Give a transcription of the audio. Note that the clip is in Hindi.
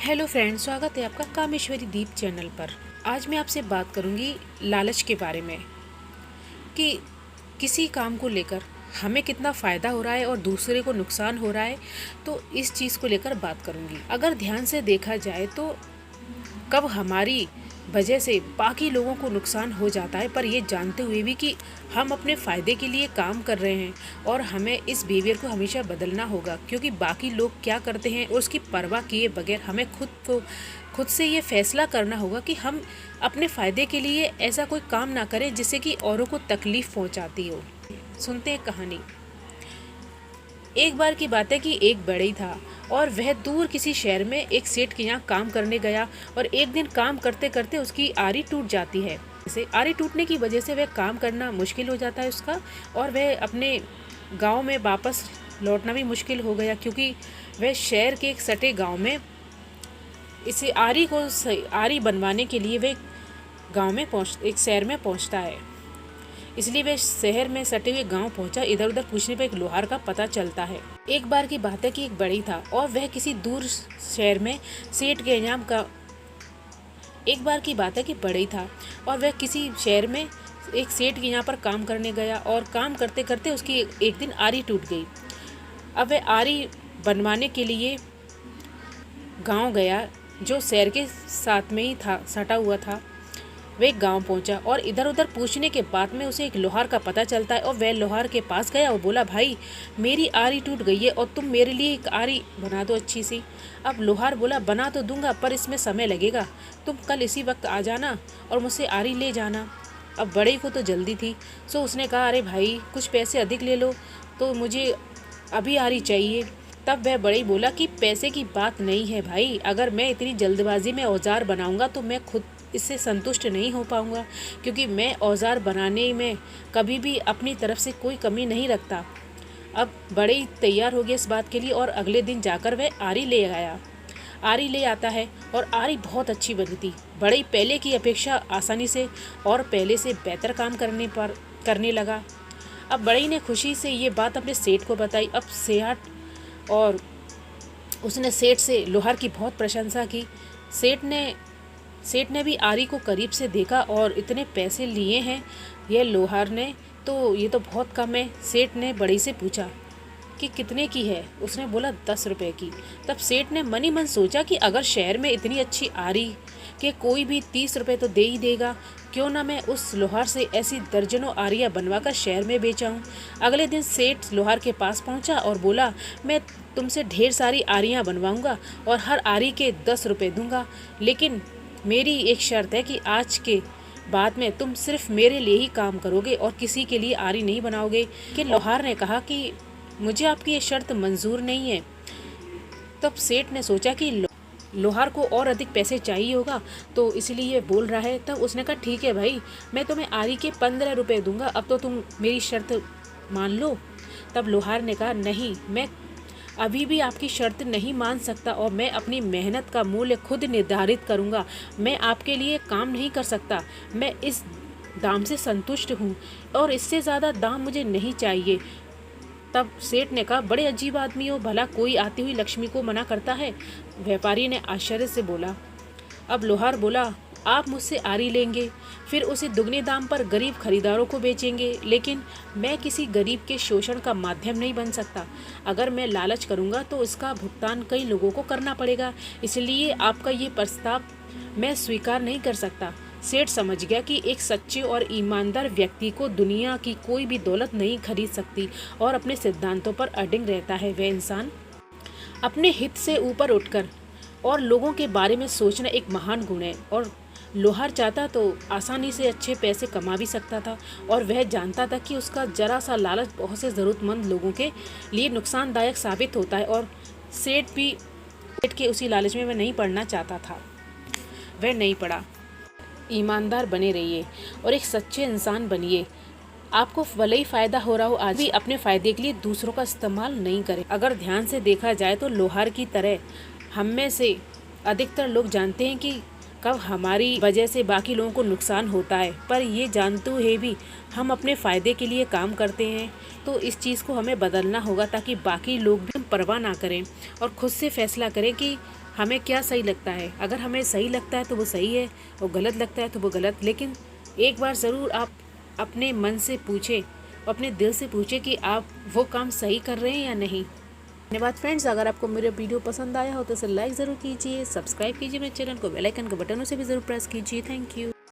हेलो फ्रेंड्स, स्वागत है आपका कामेश्वरी दीप चैनल पर। आज मैं आपसे बात करूंगी लालच के बारे में कि किसी काम को लेकर हमें कितना फ़ायदा हो रहा है और दूसरे को नुकसान हो रहा है। तो इस चीज़ को लेकर बात करूंगी। अगर ध्यान से देखा जाए तो कब हमारी वजह से बाकी लोगों को नुकसान हो जाता है, पर ये जानते हुए भी कि हम अपने फ़ायदे के लिए काम कर रहे हैं और हमें इस बिहेवियर को हमेशा बदलना होगा, क्योंकि बाकी लोग क्या करते हैं और उसकी परवाह किए बगैर हमें खुद से ये फैसला करना होगा कि हम अपने फ़ायदे के लिए ऐसा कोई काम ना करें जिससे कि औरों को तकलीफ़ पहुंचाती हो। सुनते हैं कहानी। एक बार की बात है कि एक बढ़ई था और वह दूर किसी शहर में एक सेठ के यहाँ काम करने गया और एक दिन काम करते करते उसकी आरी टूट जाती है। इसे आरी टूटने की वजह से वह काम करना मुश्किल हो जाता है उसका, और वह अपने गांव में वापस लौटना भी मुश्किल हो गया, क्योंकि वह शहर के एक सटे गांव में इसे आरी बनवाने के लिए वह एक शहर में पहुंचता है। इसलिए वह शहर में सटे हुए गांव पहुंचा। इधर उधर पूछने पर एक लोहार का पता चलता है। एक बार की बात है कि एक बढ़ई था और वह किसी दूर शहर में सेठ के इनाम का एक बार की बात है कि बढ़ई था और वह किसी शहर में एक सेठ के यहाँ पर काम करने गया और काम करते करते उसकी एक दिन आरी टूट गई। अब वह आरी बनवाने के लिए गांव गया, जो शहर के साथ में ही था, सटा हुआ था। वह एक गांव पहुंचा और इधर उधर पूछने के बाद में उसे एक लोहार का पता चलता है और वह लोहार के पास गया और बोला, भाई मेरी आरी टूट गई है और तुम मेरे लिए एक आरी बना दो अच्छी सी। अब लोहार बोला, बना तो दूंगा पर इसमें समय लगेगा, तुम कल इसी वक्त आ जाना और मुझसे आरी ले जाना। अब बड़े को तो जल्दी थी, सो उसने कहा, अरे भाई कुछ पैसे अधिक ले लो, तो मुझे अभी आरी चाहिए। तब वह बड़े बोला कि पैसे की बात नहीं है भाई, अगर मैं इतनी जल्दबाजी में औजार बनाऊंगा तो मैं खुद इससे संतुष्ट नहीं हो पाऊंगा, क्योंकि मैं औजार बनाने में कभी भी अपनी तरफ से कोई कमी नहीं रखता। अब बड़े ही तैयार हो गए इस बात के लिए और अगले दिन जाकर वह आरी ले आया। आरी ले आता है और आरी बहुत अच्छी बनी थी। बड़े पहले की अपेक्षा आसानी से और पहले से बेहतर काम करने लगा। अब बड़े ने खुशी से ये बात अपने सेठ को बताई। अब उसने सेठ से लोहार की बहुत प्रशंसा की। सेठ ने भी आरी को करीब से देखा और इतने पैसे लिए हैं यह लोहार ने, तो ये तो बहुत कम है। सेठ ने बड़ी से पूछा कि कितने की है। उसने बोला 10 रुपए की। तब सेठ ने मन ही मन सोचा कि अगर शहर में इतनी अच्छी आरी के कोई भी 30 रुपए तो दे ही देगा, क्यों ना मैं उस लोहार से ऐसी दर्जनों आरियां बनवाकर शहर में बेचाऊं। अगले दिन सेठ लोहार के पास पहुंचा और बोला, मैं तुमसे ढेर सारी आरियां बनवाऊंगा और हर आरी के 10 रुपए दूंगा, लेकिन मेरी एक शर्त है कि आज के बाद में तुम सिर्फ मेरे लिए ही काम करोगे और किसी के लिए आरी नहीं बनाओगे। कि लोहार ने कहा कि मुझे आपकी ये शर्त मंजूर नहीं है। तब सेठ ने सोचा कि लोहार को और अधिक पैसे चाहिए होगा, तो इसलिए ये बोल रहा है। तब उसने कहा, ठीक है भाई, मैं तुम्हें आरी के 15 रुपए दूंगा, अब तो तुम मेरी शर्त मान लो। तब लोहार ने कहा, नहीं, मैं अभी भी आपकी शर्त नहीं मान सकता और मैं अपनी मेहनत का मूल्य खुद निर्धारित करूंगा। मैं आपके लिए काम नहीं कर सकता, मैं इस दाम से संतुष्ट हूँ और इससे ज़्यादा दाम मुझे नहीं चाहिए। तब सेठ ने कहा, बड़े अजीब आदमी हो, भला कोई आती हुई लक्ष्मी को मना करता है। व्यापारी ने आश्चर्य से बोला। अब लोहार बोला, आप मुझसे आरी लेंगे, फिर उसे दुगने दाम पर गरीब खरीदारों को बेचेंगे, लेकिन मैं किसी गरीब के शोषण का माध्यम नहीं बन सकता। अगर मैं लालच करूंगा तो इसका भुगतान कई लोगों को करना पड़ेगा, इसलिए आपका ये प्रस्ताव मैं स्वीकार नहीं कर सकता। सेठ समझ गया कि एक सच्चे और ईमानदार व्यक्ति को दुनिया की कोई भी दौलत नहीं खरीद सकती और अपने सिद्धांतों पर अडिग रहता है वह इंसान। अपने हित से ऊपर उठकर और लोगों के बारे में सोचना एक महान गुण है, और लोहार चाहता तो आसानी से अच्छे पैसे कमा भी सकता था, और वह जानता था कि उसका जरा सा लालच बहुत से ज़रूरतमंद लोगों के लिए नुकसानदायक साबित होता है। और सेठ के उसी लालच में वह नहीं पड़ना चाहता था। वह नहीं पड़ा। ईमानदार बने रहिए और एक सच्चे इंसान बनिए। आपको भले ही फ़ायदा हो रहा हो, आज भी अपने फ़ायदे के लिए दूसरों का इस्तेमाल नहीं करें। अगर ध्यान से देखा जाए तो लोहार की तरह हम में से अधिकतर लोग जानते हैं कि कब हमारी वजह से बाकी लोगों को नुकसान होता है, पर ये जानते हुए भी हम अपने फ़ायदे के लिए काम करते हैं। तो इस चीज़ को हमें बदलना होगा ताकि बाकी लोग भी परवाह ना करें और खुद से फैसला करें कि हमें क्या सही लगता है। अगर हमें सही लगता है तो वो सही है और गलत लगता है तो वो गलत। लेकिन एक बार ज़रूर आप अपने मन से पूछें, अपने दिल से पूछें कि आप वो काम सही कर रहे हैं या नहीं। धन्यवाद फ्रेंड्स। अगर आपको मेरा वीडियो पसंद आया हो तो इसे लाइक ज़रूर कीजिए, सब्सक्राइब कीजिए मेरे चैनल को, बेल आइकन के बटनों से भी ज़रूर प्रेस कीजिए। Thank you.